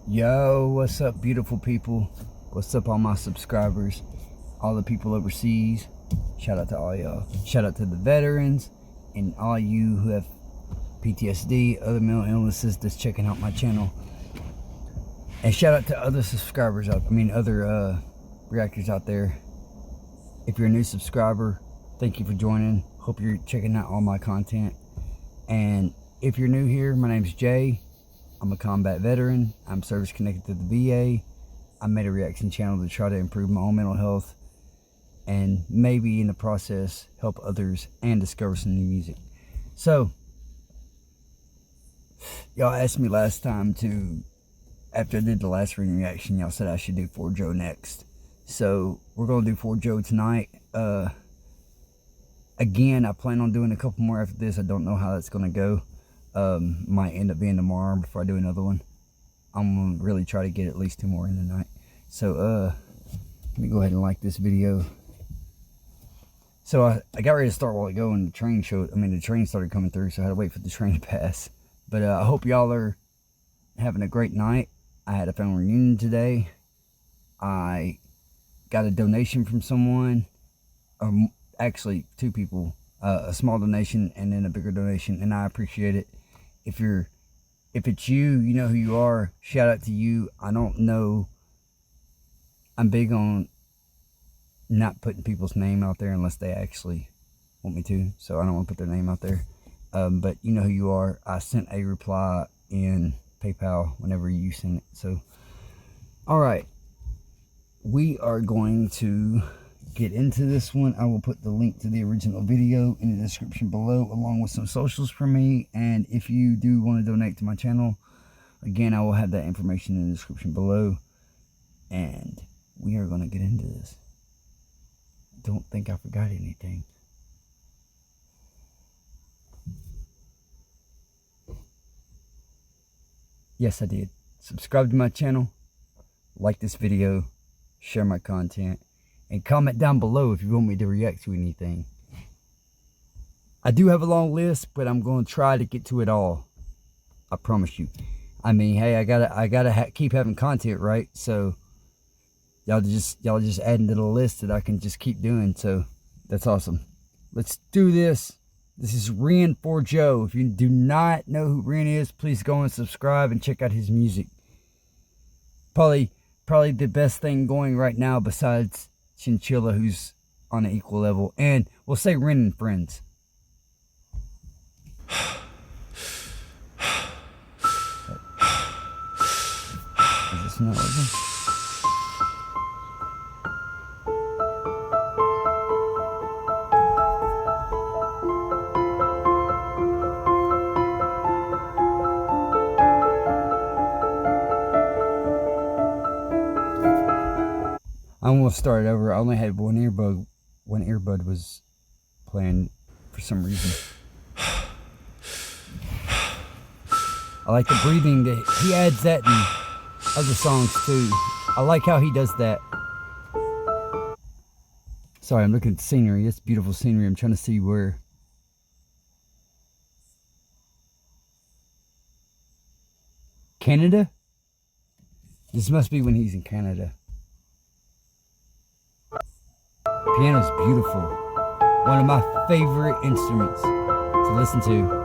Yo, what's up, beautiful people? What's up, all my subscribers, all the people overseas? Shout out to all y'all. Shout out to the veterans and all you who have PTSD, other mental illnesses that's checking out my channel. And shout out to other subscribers other reactors out there. If you're a new subscriber, thank you for joining. Hope you're checking out all my content. And if you're new here, my name's Jay. I'm a combat veteran. I'm service connected to the VA. I made a reaction channel to try to improve my own mental health and maybe in the process help others and discover some new music. So, y'all asked me last time to, after I did the last REN reaction, y'all said I should do For Joe next. So, we're going to do For Joe tonight. Again, I plan on doing a couple more after this. I don't know how that's going to go. Might end up being tomorrow before I do another one. I'm gonna really try to get at least 2 more in tonight. So let me go ahead and like this video. So I got ready to start a while ago and the train started coming through, so I had to wait for the train to pass. But I hope y'all are having a great night. I had a family reunion today. I got a donation from someone, actually 2 people, a small donation and then a bigger donation, and I appreciate it. If it's you, you know who you are. Shout out to you. I don't know. I'm big on not putting people's name out there unless they actually want me to. So I don't want to put their name out there. But you know who you are. I sent a reply in PayPal whenever you send it. So, all right. We are going to get into this one. I will put the link to the original video in the description below, along with some socials for me. And if you do want to donate to my channel, again, I will have that information in the description below. And we are going to get into this. Don't think I forgot anything. Yes, I did. Subscribe to my channel, like this video, share my content, and comment down below if you want me to react to anything. I do have a long list, but I'm going to try to get to it all. I promise you. I mean, hey, I gotta keep having content, right? So y'all just adding to the list that I can just keep doing. So that's awesome. Let's do this. This is REN For Joe. If you do not know who REN is, please go and subscribe and check out his music. Probably the best thing going right now besides Chinchilla, who's on an equal level, and we'll say REN and Friends. Is this not working? I'm gonna start over. I only had one earbud. One earbud was playing for some reason. I like the breathing that he adds that in other songs too. I like how he does that. Sorry, I'm looking at the scenery. It's beautiful scenery. I'm trying to see where. Canada? This must be when he's in Canada. Piano's beautiful. One of my favorite instruments to listen to.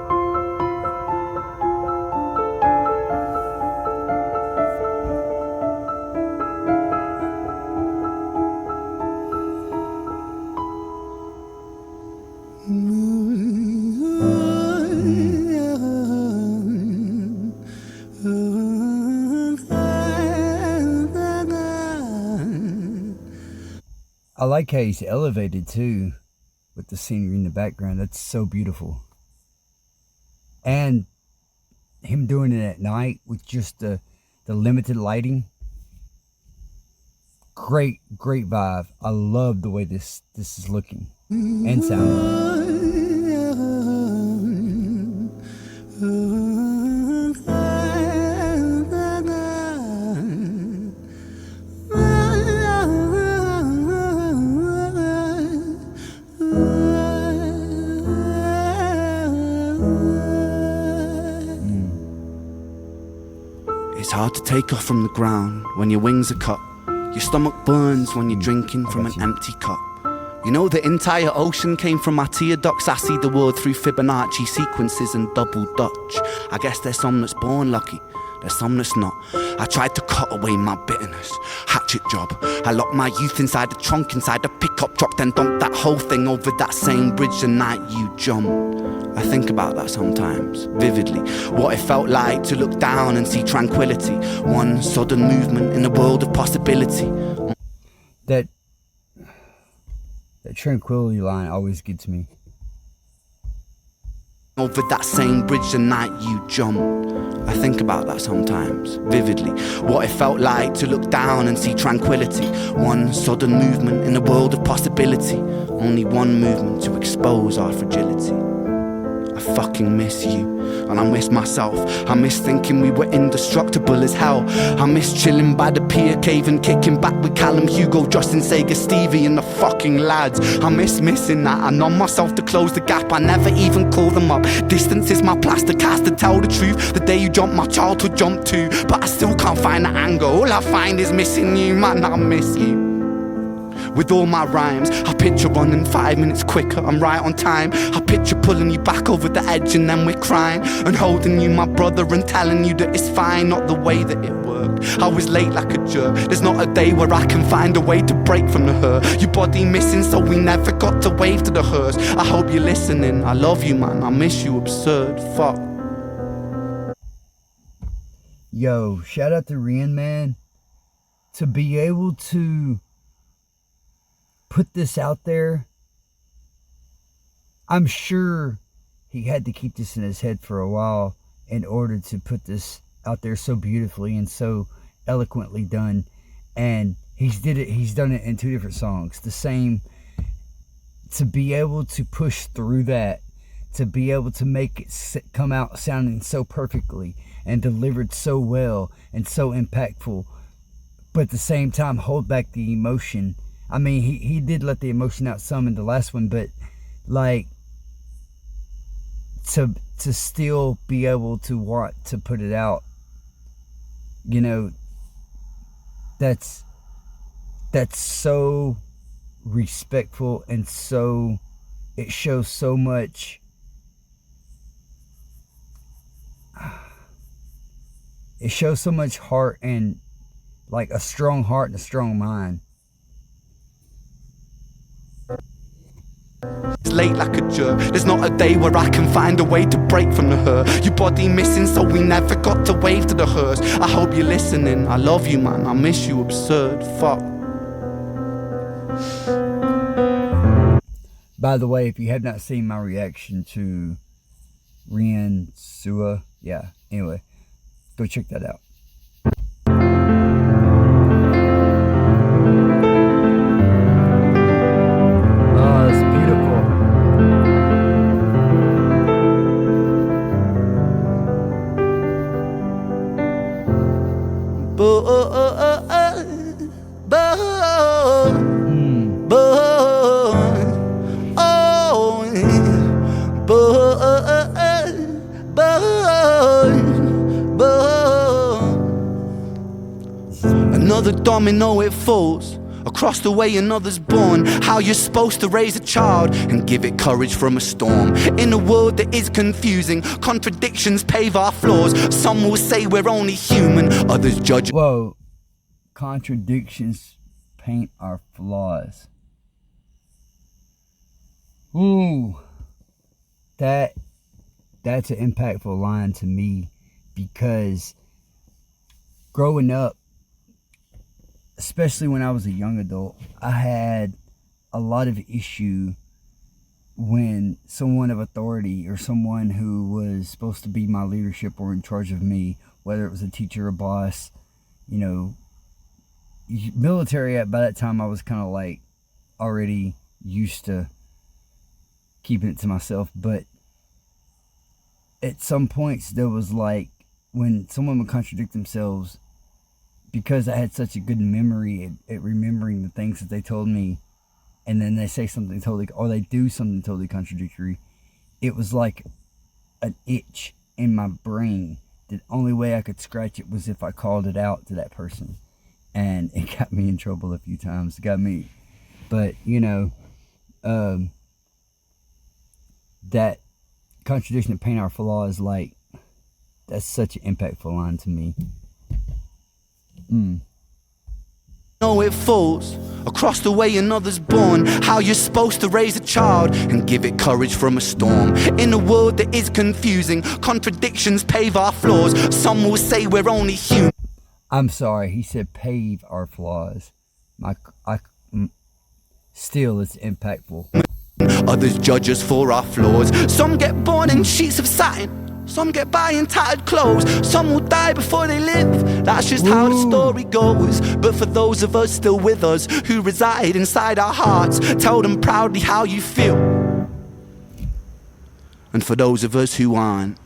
I like how he's elevated too, with the scenery in the background. That's so beautiful. And him doing it at night with just the limited lighting. Great vibe. I love the way this is looking and sounding. It's hard to take off from the ground when your wings are cut. Your stomach burns when you're drinking from an empty cup. You know the entire ocean came from my tear ducts. I see the world through Fibonacci sequences and double Dutch. I guess there's some that's born lucky, there's some that's not. I tried to cut away my bitterness, hatchet job. I locked my youth inside the trunk, inside the pickup truck, then dumped that whole thing over that same bridge the night you jumped. I think about that sometimes, vividly. What it felt like to look down and see tranquility. One sudden movement in a world of possibility. That tranquility line always gets me. Over that same bridge the night you jumped. I think about that sometimes, vividly. What it felt like to look down and see tranquility. One sudden movement in a world of possibility. Only one movement to expose our fragility. I fucking miss you, and I miss myself. I miss thinking we were indestructible as hell. I miss chilling by the pier cave and kicking back with Callum, Hugo, Justin, Sega, Stevie and the fucking lads. I miss missing that. I numb myself to close the gap. I never even call them up. Distance is my plaster cast, to tell the truth. The day you jumped, my childhood jumped too. But I still can't find the anger. All I find is missing you, man, I miss you. With all my rhymes, I picture running 5 minutes quicker, I'm right on time. I picture pulling you back over the edge and then we're crying. And holding you, my brother, and telling you that it's fine. Not the way that it worked, I was late like a jerk. There's not a day where I can find a way to break from the hurt. Your body missing, so we never got to wave to the hearse. I hope you're listening, I love you, man, I miss you, absurd, fuck. Yo, shout out to REN, man. To be able to put this out there, I'm sure he had to keep this in his head for a while in order to put this out there so beautifully and so eloquently done. And he's done it in 2 different songs. The same, to be able to push through that, to be able to make it come out sounding so perfectly and delivered so well and so impactful, but at the same time hold back the emotion. I mean, he did let the emotion out some in the last one, but like to still be able to want to put it out, you know, that's so respectful, and so it shows so much. It shows so much heart, and like a strong heart and a strong mind. It's late like a jerk. There's not a day where I can find a way to break from the hurt. Your body missing, so we never got to wave to the hearse. I hope you're listening, I love you, man, I miss you, absurd, fuck. By the way, if you have not seen my reaction to REN Sua, yeah, anyway, go check that out. Another domino, it falls. Across the way another's born. How you're supposed to raise a child and give it courage from a storm. In a world that is confusing, contradictions pave our flaws. Some will say we're only human, others judge. Whoa, contradictions paint our flaws. Ooh, that's an impactful line to me, because growing up, especially when I was a young adult, I had a lot of issue when someone of authority or someone who was supposed to be my leadership or in charge of me, whether it was a teacher or boss, you know, military, by that time I was kind of like already used to keeping it to myself. But at some points there was like, when someone would contradict themselves, because I had such a good memory at remembering the things that they told me, and then they say something totally, or they do something totally contradictory, it was like an itch in my brain the only way I could scratch it was if I called it out to that person. And it got me in trouble a few times. It got me, but you know, that contradiction of pain our flaw is like, that's such an impactful line to me. Know it falls across the way another's born. How you're supposed to raise a child and give it courage from a storm. In a world that is confusing, contradictions pave our flaws. Some will say we're only human. I'm sorry, he said pave our flaws. Still, it's impactful. Others judge us for our flaws. Some get born in sheets of satin, some get by in tattered clothes. Some will die before they live. That's just how the story goes. But for those of us still with us, who reside inside our hearts, tell them proudly how you feel. And for those of us who aren't,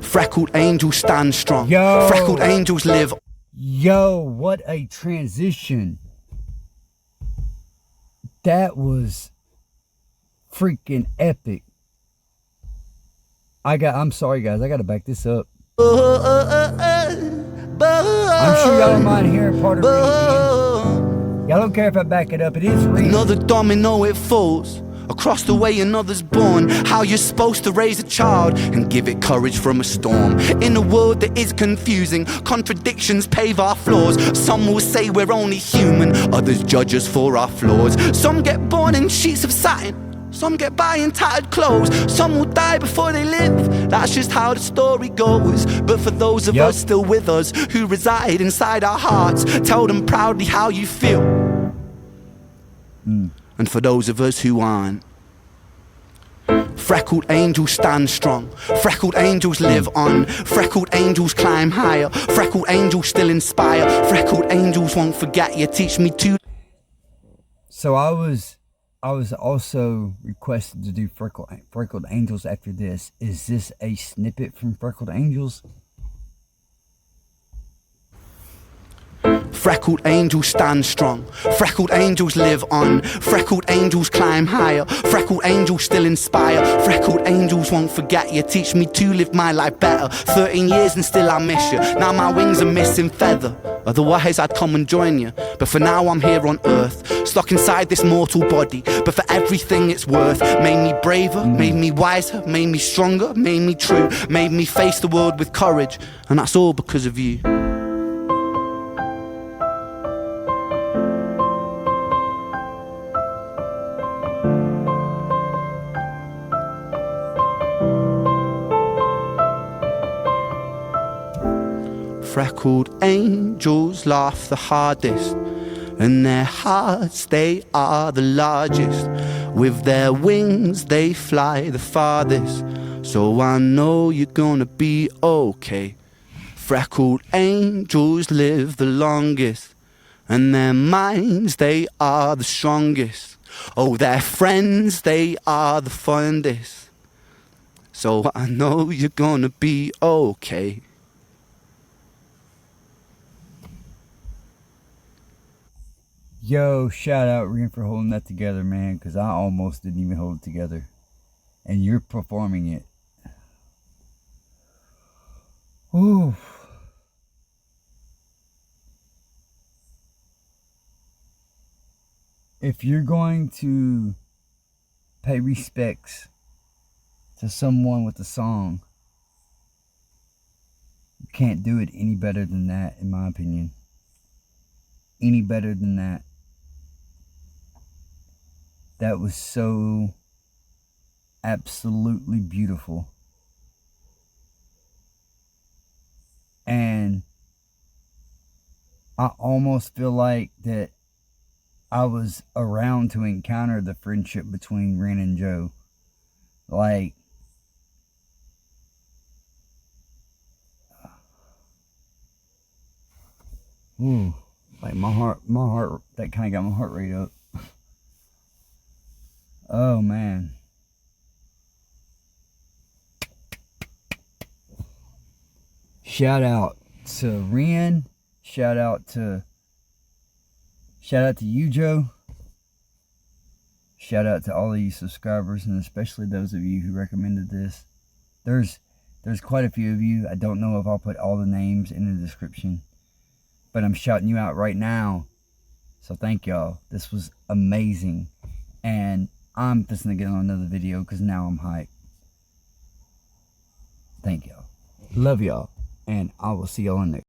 freckled angels stand strong. Yo. Freckled angels live. Yo, what a transition. That was freaking epic. I'm sorry guys, I gotta back this up. I'm sure y'all don't mind hearing part of it again. Y'all don't care if I back it up, it is real. Another domino, it falls across the way another's born. How you're supposed to raise a child and give it courage from a storm. In a world that is confusing, contradictions pave our flaws. Some will say we're only human, others judge us for our flaws. Some get born in sheets of satin, some get by in tattered clothes. Some will die before they live. That's just how the story goes. But for those of us still with us, who reside inside our hearts, tell them proudly how you feel. And for those of us who aren't, freckled angels stand strong. Freckled angels live on. Freckled angels climb higher. Freckled angels still inspire. Freckled angels won't forget you. Teach me to. So I was also requested to do Freckled Angels after this. Is this a snippet from Freckled Angels? Freckled angels stand strong. Freckled angels live on. Freckled angels climb higher. Freckled angels still inspire. Freckled angels won't forget you. Teach me to live my life better. 13 years and still I miss you. Now my wings are missing feather. Otherwise I'd come and join you. But for now I'm here on earth, stuck inside this mortal body. But for everything it's worth. Made me braver, made me wiser, made me stronger, made me true, made me face the world with courage. And that's all because of you. Freckled angels laugh the hardest, and their hearts, they are the largest. With their wings, they fly the farthest. So I know you're gonna be okay. Freckled angels live the longest, and their minds, they are the strongest. Oh, their friends, they are the fondest. So I know you're gonna be okay. Yo, shout out REN for holding that together, man, because I almost didn't even hold it together. And you're performing it. Ooh. If you're going to pay respects to someone with a song, you can't do it any better than that, in my opinion. Any better than that. That was so absolutely beautiful. And I almost feel like that I was around to encounter the friendship between REN and Joe. Like, ooh, like my heart, that kind of got my heart rate up. Oh man. Shout out to REN. Shout out to you, Joe. Shout out to all of you subscribers, and especially those of you who recommended this. There's There's quite a few of you. I don't know if I'll put all the names in the description, but I'm shouting you out right now. So thank y'all. This was amazing. And I'm just going to get on another video because now I'm hyped. Thank y'all. Love y'all. And I will see y'all in next.